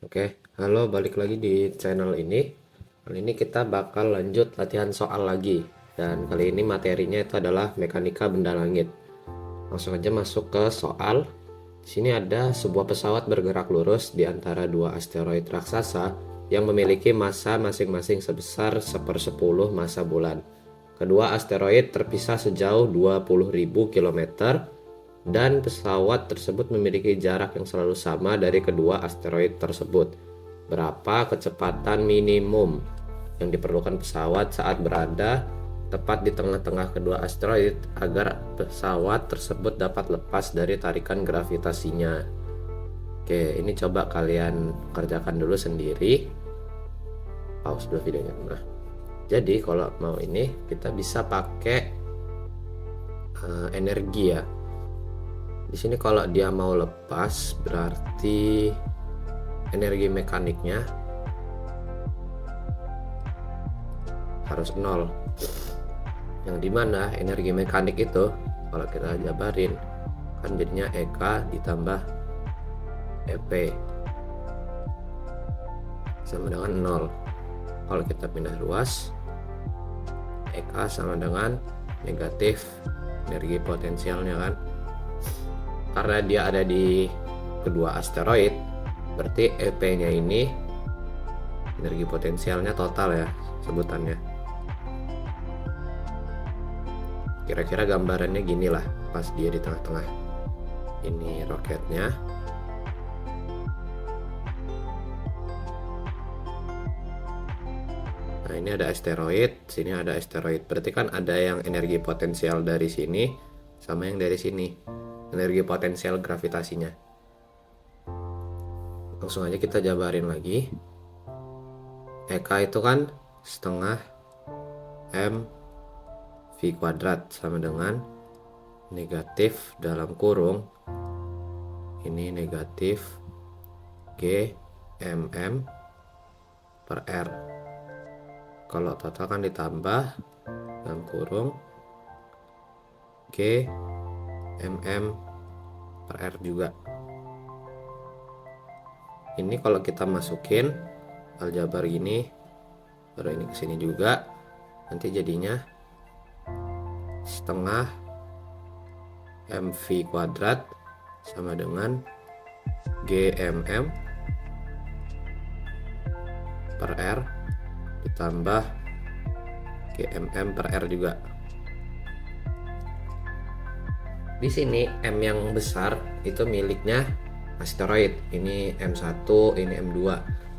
Oke, halo, balik lagi di channel ini. Kali ini kita bakal lanjut latihan soal lagi. Dan kali ini materinya itu adalah mekanika benda langit. Langsung aja masuk ke soal. Di sini ada sebuah pesawat bergerak lurus di antara dua asteroid raksasa yang memiliki massa masing-masing sebesar 1/10 massa bulan. Kedua asteroid terpisah sejauh 20.000 km dan pesawat tersebut memiliki jarak yang selalu sama dari kedua asteroid tersebut. Berapa kecepatan minimum yang diperlukan pesawat saat berada tepat di tengah-tengah kedua asteroid agar pesawat tersebut dapat lepas dari tarikan gravitasinya? Oke, ini coba kalian kerjakan dulu sendiri. Pause dulu videonya. Nah, jadi kalau mau ini kita bisa pakai energi ya. Di sini kalau dia mau lepas berarti energi mekaniknya harus 0. Yang dimana energi mekanik itu kalau kita jabarin kan jadinya EK ditambah EP sama dengan 0. Kalau kita pindah ruas, EK sama dengan negatif energi potensialnya kan. Karena dia ada di kedua asteroid, berarti EP-nya ini energi potensialnya total ya sebutannya. Kira-kira gambarannya gini lah pas dia di tengah-tengah. Ini roketnya. Nah, ini ada asteroid, sini ada asteroid. Berarti kan ada yang energi potensial dari sini sama yang dari sini. Energi potensial gravitasinya. Langsung aja kita jabarin lagi. EK itu kan setengah M V kuadrat sama dengan negatif dalam kurung ini negatif G mm per R. Kalau total kan ditambah dalam kurung G mm per R juga. Ini kalau kita masukin aljabar gini, baru ini kesini juga, nanti jadinya setengah MV kuadrat sama dengan GMM per R ditambah GMM per R juga. Di sini M yang besar itu miliknya asteroid, ini M1, ini M2.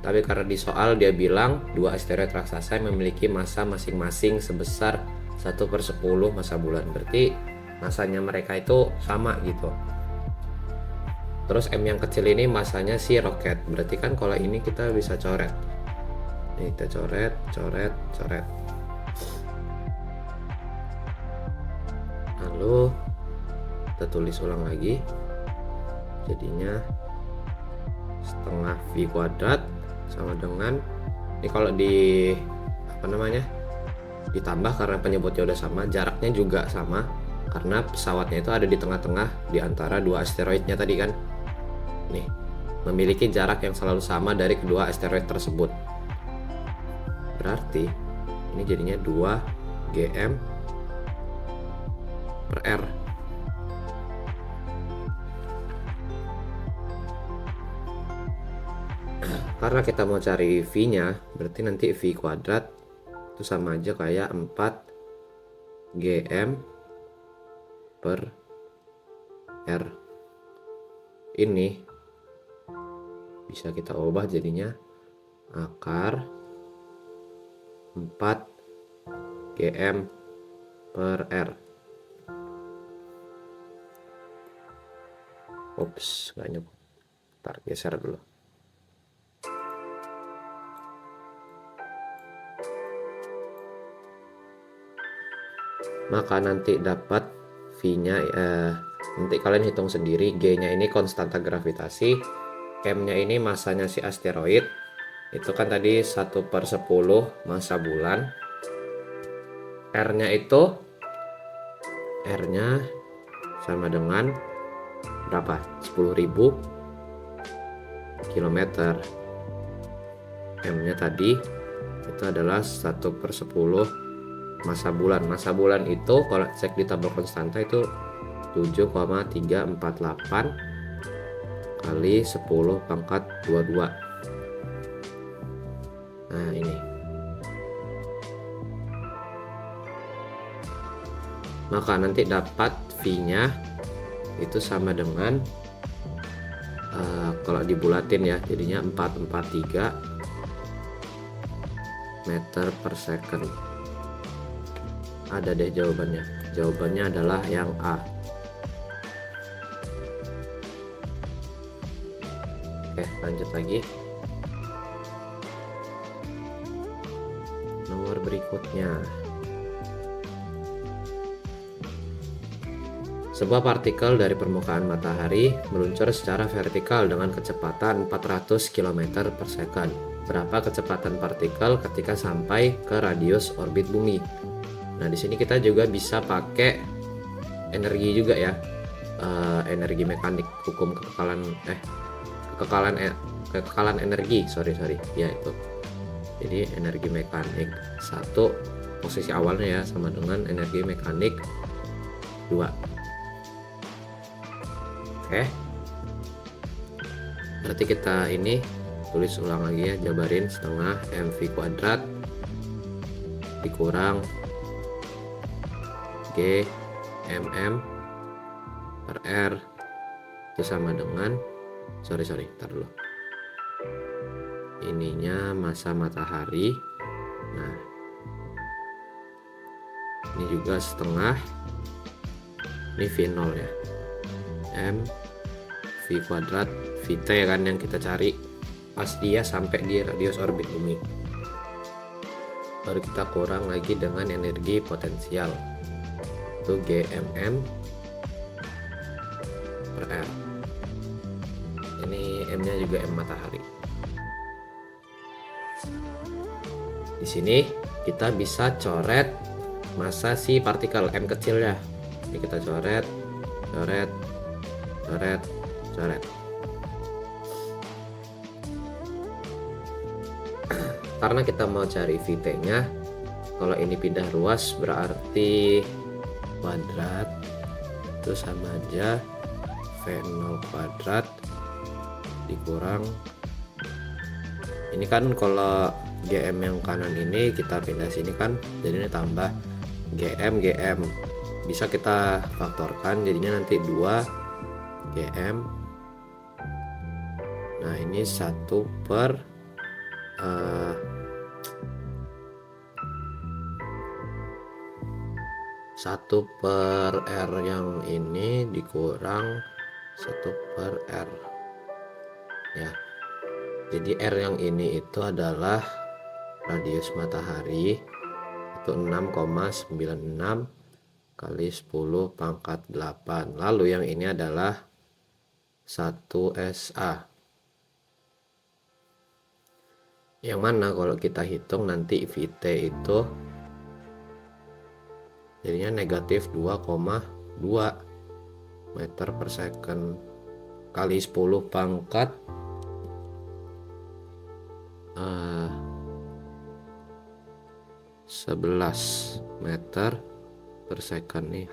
Tapi karena di soal dia bilang dua asteroid raksasa yang memiliki massa masing-masing sebesar 1/10 massa bulan, berarti massanya mereka itu sama gitu. Terus M yang kecil ini massanya si roket, berarti kan kalau ini kita bisa coret. Ini kita coret, coret, coret. Lalu kita tulis ulang lagi, jadinya setengah V kuadrat sama dengan ini kalau di ditambah karena penyebutnya udah sama, jaraknya juga sama karena pesawatnya itu ada di tengah-tengah di antara dua asteroidnya tadi kan. Nih, memiliki jarak yang selalu sama dari kedua asteroid tersebut. Berarti ini jadinya 2 GM per R. Karena kita mau cari V-nya, berarti nanti V kuadrat itu sama aja kayak 4 GM per R. Ini bisa kita ubah jadinya akar 4 GM per R. Ups, nggak nyebut. Ntar geser dulu. Maka nanti dapat V-nya nanti kalian hitung sendiri. G-nya ini konstanta gravitasi, M-nya ini massanya si asteroid, itu kan tadi 1/10 massa bulan. R-nya sama dengan berapa? 10.000 km. M-nya tadi itu adalah 1/10 massa bulan. Massa bulan itu kalau cek di tabel konstanta itu 7,348 kali 10⁻²². Nah ini, maka nanti dapat V-nya itu sama dengan kalau dibulatin ya, jadinya 443 meter per second. Ada deh jawabannya. Jawabannya adalah yang A. Oke, lanjut lagi. Nomor berikutnya. Sebuah partikel dari permukaan matahari meluncur secara vertikal dengan kecepatan 400 km per second. Berapa kecepatan partikel ketika sampai ke radius orbit bumi? Nah, di sini kita juga bisa pakai energi juga ya. Energi mekanik, hukum kekekalan energi, ya itu. Jadi energi mekanik 1 posisi awalnya ya sama dengan energi mekanik 2. Oke, berarti kita ini tulis ulang lagi ya, jabarin setengah mv² dikurang g mm per r itu sama dengan tar dulu, ininya massa matahari. Nah ini juga setengah, ini V0 ya, M V² Vt kan yang kita cari pas dia sampai di radius orbit bumi. Baru kita kurang lagi dengan energi potensial itu Gmm per R. Ini M nya juga M matahari. Di sini kita bisa coret massa si partikel M kecil ya. Ini kita coret. Karena kita mau cari Vt nya, kalau ini pindah ruas berarti kuadrat itu sama aja V0² dikurang, ini kan kalau Gm yang kanan ini kita pindah sini kan jadinya tambah Gm bisa kita faktorkan jadinya nanti 2 Gm. Nah ini 1 per R yang ini dikurang 1 per R ya. Jadi R yang ini itu adalah radius matahari itu 6,96 kali 10⁻8. Lalu yang ini adalah 1 SA, yang mana kalau kita hitung nanti Vt itu jadinya negatif 2,2 meter per second kali 10⁻11 meter per second nih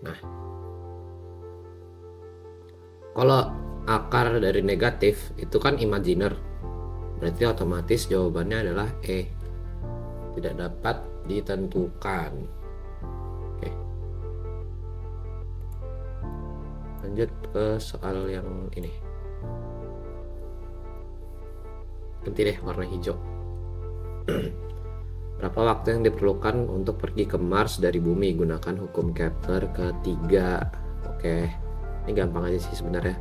Nah kalau akar dari negatif itu kan imajiner, berarti otomatis jawabannya adalah E, tidak dapat ditentukan. Oke, lanjut ke soal yang ini, ganti deh warna hijau. Berapa waktu yang diperlukan untuk pergi ke Mars dari bumi gunakan hukum Kepler ketiga? Oke, ini gampang aja sih sebenarnya.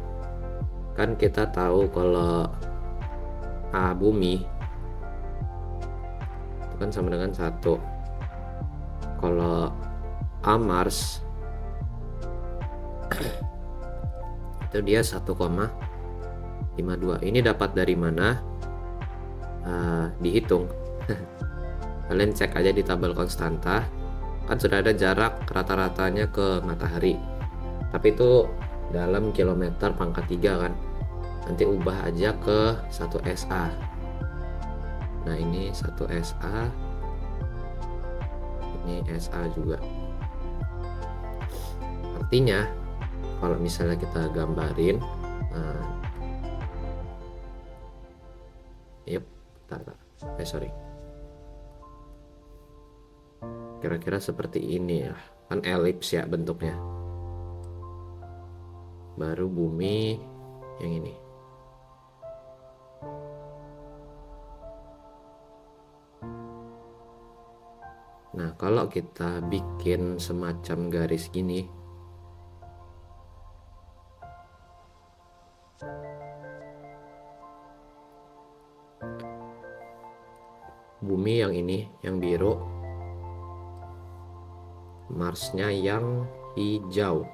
Kan kita tahu kalau A bumi itu kan sama dengan 1. Kalau A Mars itu dia 1,52. Ini dapat dari mana? Dihitung. Kalian cek aja di tabel konstanta, kan sudah ada jarak rata-ratanya ke matahari, tapi itu dalam kilometer pangkat 3 kan. nanti ubah aja ke 1SA. Nah ini 1SA, ini SA juga. Artinya kalau misalnya kita gambarin, sorry, kira-kira seperti ini ya, kan elips ya bentuknya. Baru bumi yang ini. Nah kalau kita bikin semacam garis gini, bumi yang ini yang biru, Marsnya yang hijau.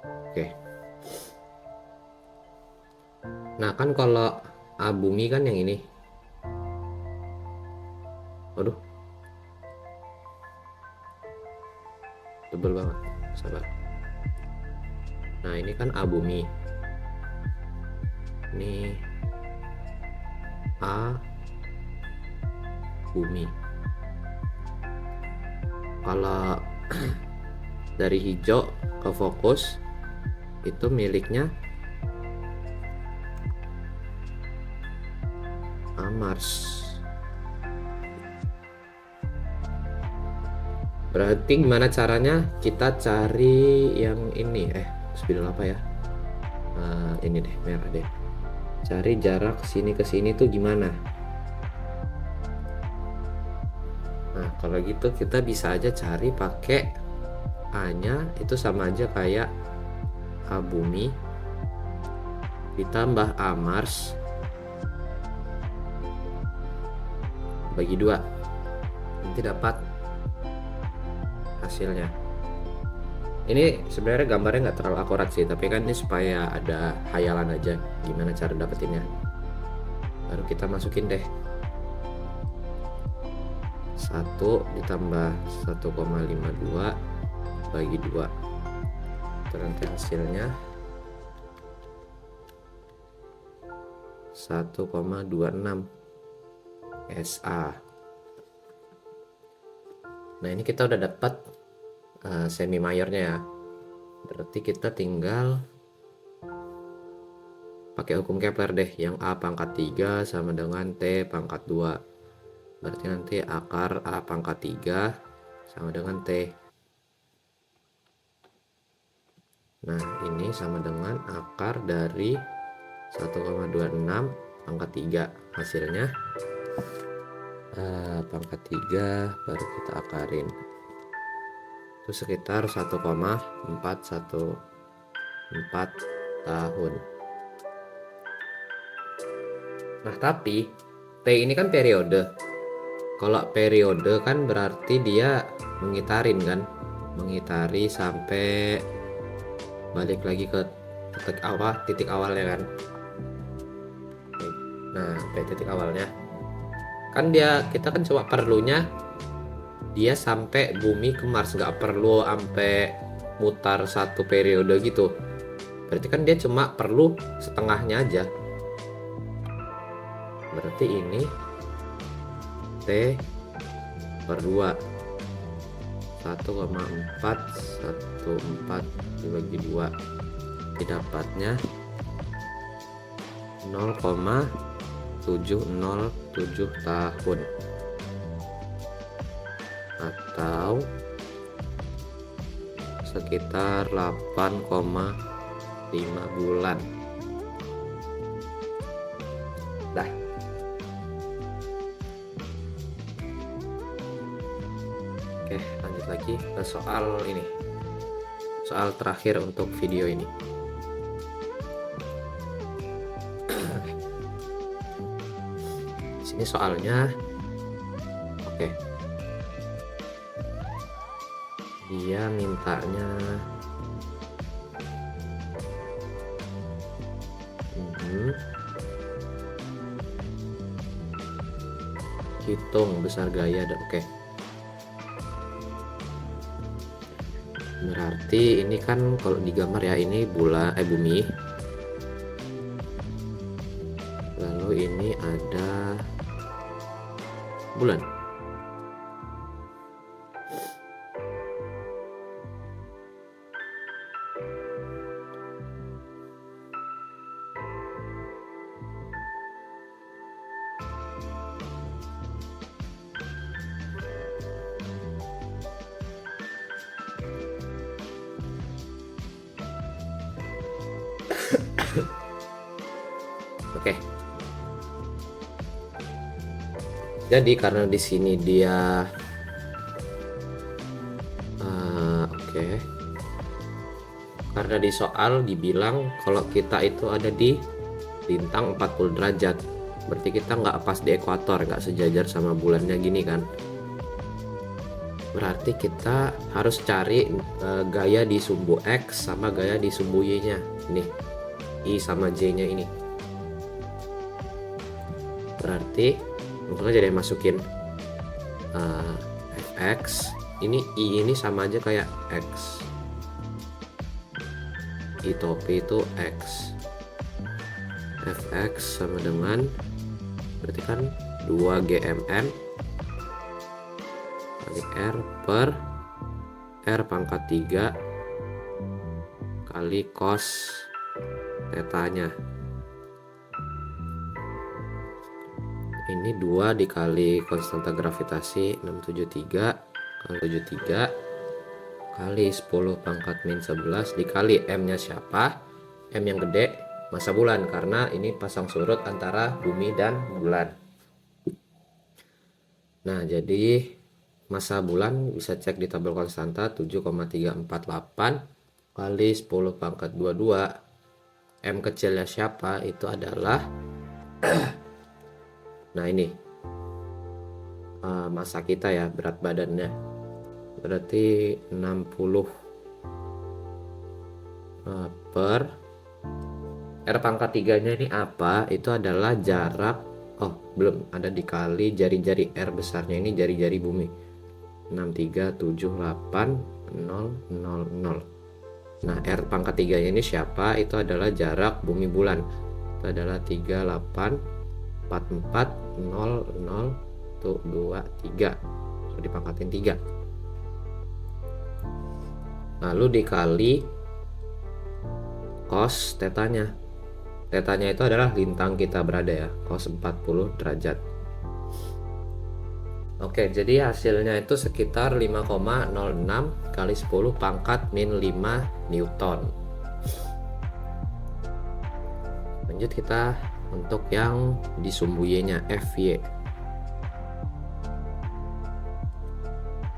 Oke. Nah kan kalau bumi kan yang ini. Aduh, tebel banget, sabar. Nah ini kan bumi, ini bumi. Kalau dari hijau ke fokus itu miliknya Mars. Berarti gimana caranya? Kita cari yang ini, spidol apa ya? Ini deh, merah deh. Cari jarak sini ke sini tuh gimana? Nah kalau gitu kita bisa aja cari pakai A-nya itu sama aja kayak A bumi ditambah A Mars bagi 2, nanti dapat hasilnya. Ini sebenarnya gambarnya nggak terlalu akurat sih, tapi kan ini supaya ada hayalan aja gimana cara dapetinnya. Baru kita masukin deh 1 ditambah 1,52 bagi 2, itu nanti hasilnya 1,26 SA. Nah ini kita udah dapat semi mayornya ya. Berarti kita tinggal pakai hukum Kepler deh, yang A pangkat 3 sama dengan T pangkat 2. Berarti nanti akar A pangkat 3 sama dengan T. Nah ini sama dengan akar dari 1,26 pangkat 3. Hasilnya pangkat 3 baru kita akarin itu sekitar 1,414 tahun. Nah tapi T ini kan periode. Kalau periode kan berarti dia mengitarin kan, mengitari sampai balik lagi ke titik awalnya kan. Nah sampai titik awalnya kan kita kan cuma perlunya dia sampai bumi ke Mars, nggak perlu sampai mutar satu periode gitu. Berarti kan dia cuma perlu setengahnya aja. Berarti ini T per 2 1,414 dibagi 2 didapatnya 0,707 tahun atau sekitar 8,5 bulan. Dah. Oke, lanjut lagi ke soal ini. Soal terakhir untuk video ini. Sini soalnya. Oke. Dia mintanya hitung besar gaya. Oke. Berarti ini kan kalau digambar ya, ini bumi. Lalu ini ada bulan. Oke. Jadi karena di sini dia oke. Karena di soal dibilang kalau kita itu ada di lintang 40 derajat. Berarti kita nggak pas di ekuator, nggak sejajar sama bulannya gini kan. Berarti kita harus cari gaya di sumbu X sama gaya di sumbu Y-nya. Ini I sama J-nya ini. Berarti langsung aja deh masukin fx. Ini I ini sama aja kayak X. I topi itu X. Fx sama dengan berarti kan 2 GMN kali R per R pangkat 3 kali cos tetanya. Ini 2 dikali konstanta gravitasi 673 kali 73 kali 10 pangkat min 11 dikali M nya siapa? M yang gede massa bulan, karena ini pasang surut antara bumi dan bulan. Nah, jadi massa bulan bisa cek di tabel konstanta 7,348 kali 10 pangkat 22. M kecilnya siapa? Itu adalah nah ini massa kita ya, berat badannya berarti 60 per R pangkat 3 nya ini apa? Itu adalah jarak, belum ada dikali jari-jari R besarnya, ini jari-jari bumi 6378000. Nah, R pangkat 3 nya ini siapa? Itu adalah jarak bumi bulan, itu adalah 38440023. So, dipangkatin 3. Lalu dikali cos tetanya. Tetanya itu adalah lintang kita berada ya, cos 40 derajat. Oke, jadi hasilnya itu sekitar 5,06 kali 10 pangkat min 5 Newton. Lanjut kita untuk yang di sumbu Y-nya Fy.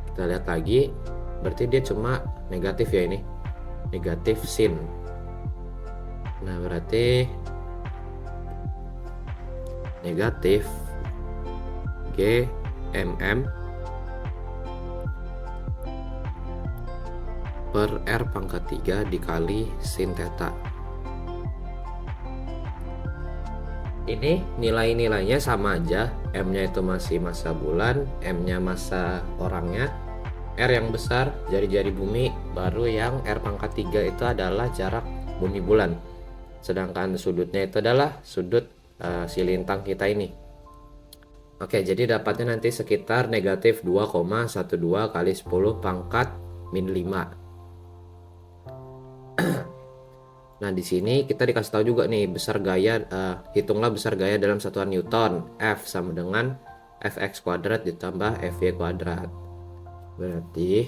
Kita lihat lagi, berarti dia cuma negatif ya, ini negatif sin. Nah, berarti negatif G mm per R pangkat 3 dikali sin theta. Ini nilai-nilainya sama aja, M nya itu masih massa bulan, M nya massa orangnya, R yang besar jari-jari bumi, baru yang R pangkat 3 itu adalah jarak bumi bulan, sedangkan sudutnya itu adalah sudut si lintang kita ini. Oke, jadi dapatnya nanti sekitar negatif 2,12 kali 10 pangkat min 5. Nah, di sini kita dikasih tahu juga nih besar gaya, hitunglah besar gaya dalam satuan Newton. F sama dengan Fx kuadrat ditambah Fy kuadrat. Berarti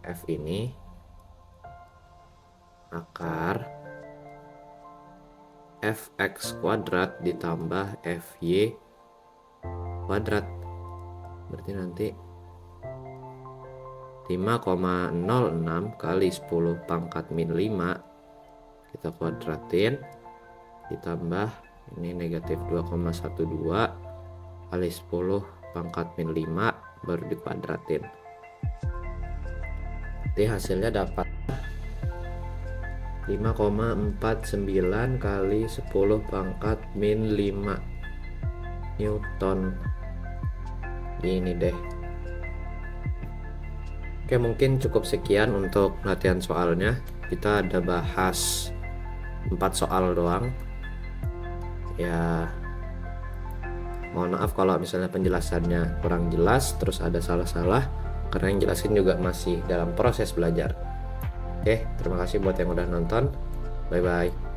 F ini akar Fx kuadrat ditambah Fy kuadrat. Berarti nanti 5,06 kali 10 pangkat min 5 kita kuadratin ditambah ini negatif 2,12 kali 10 pangkat min 5 baru dikuadratin. Jadi hasilnya dapat 5,49 kali 10 pangkat min 5 Newton. Ini deh. Oke, mungkin cukup sekian untuk latihan soalnya. Kita ada bahas 4 soal doang ya. Mohon maaf kalau misalnya penjelasannya kurang jelas, terus ada salah-salah, karena yang jelasin juga masih dalam proses belajar. Oke, terima kasih buat yang udah nonton. Bye-bye.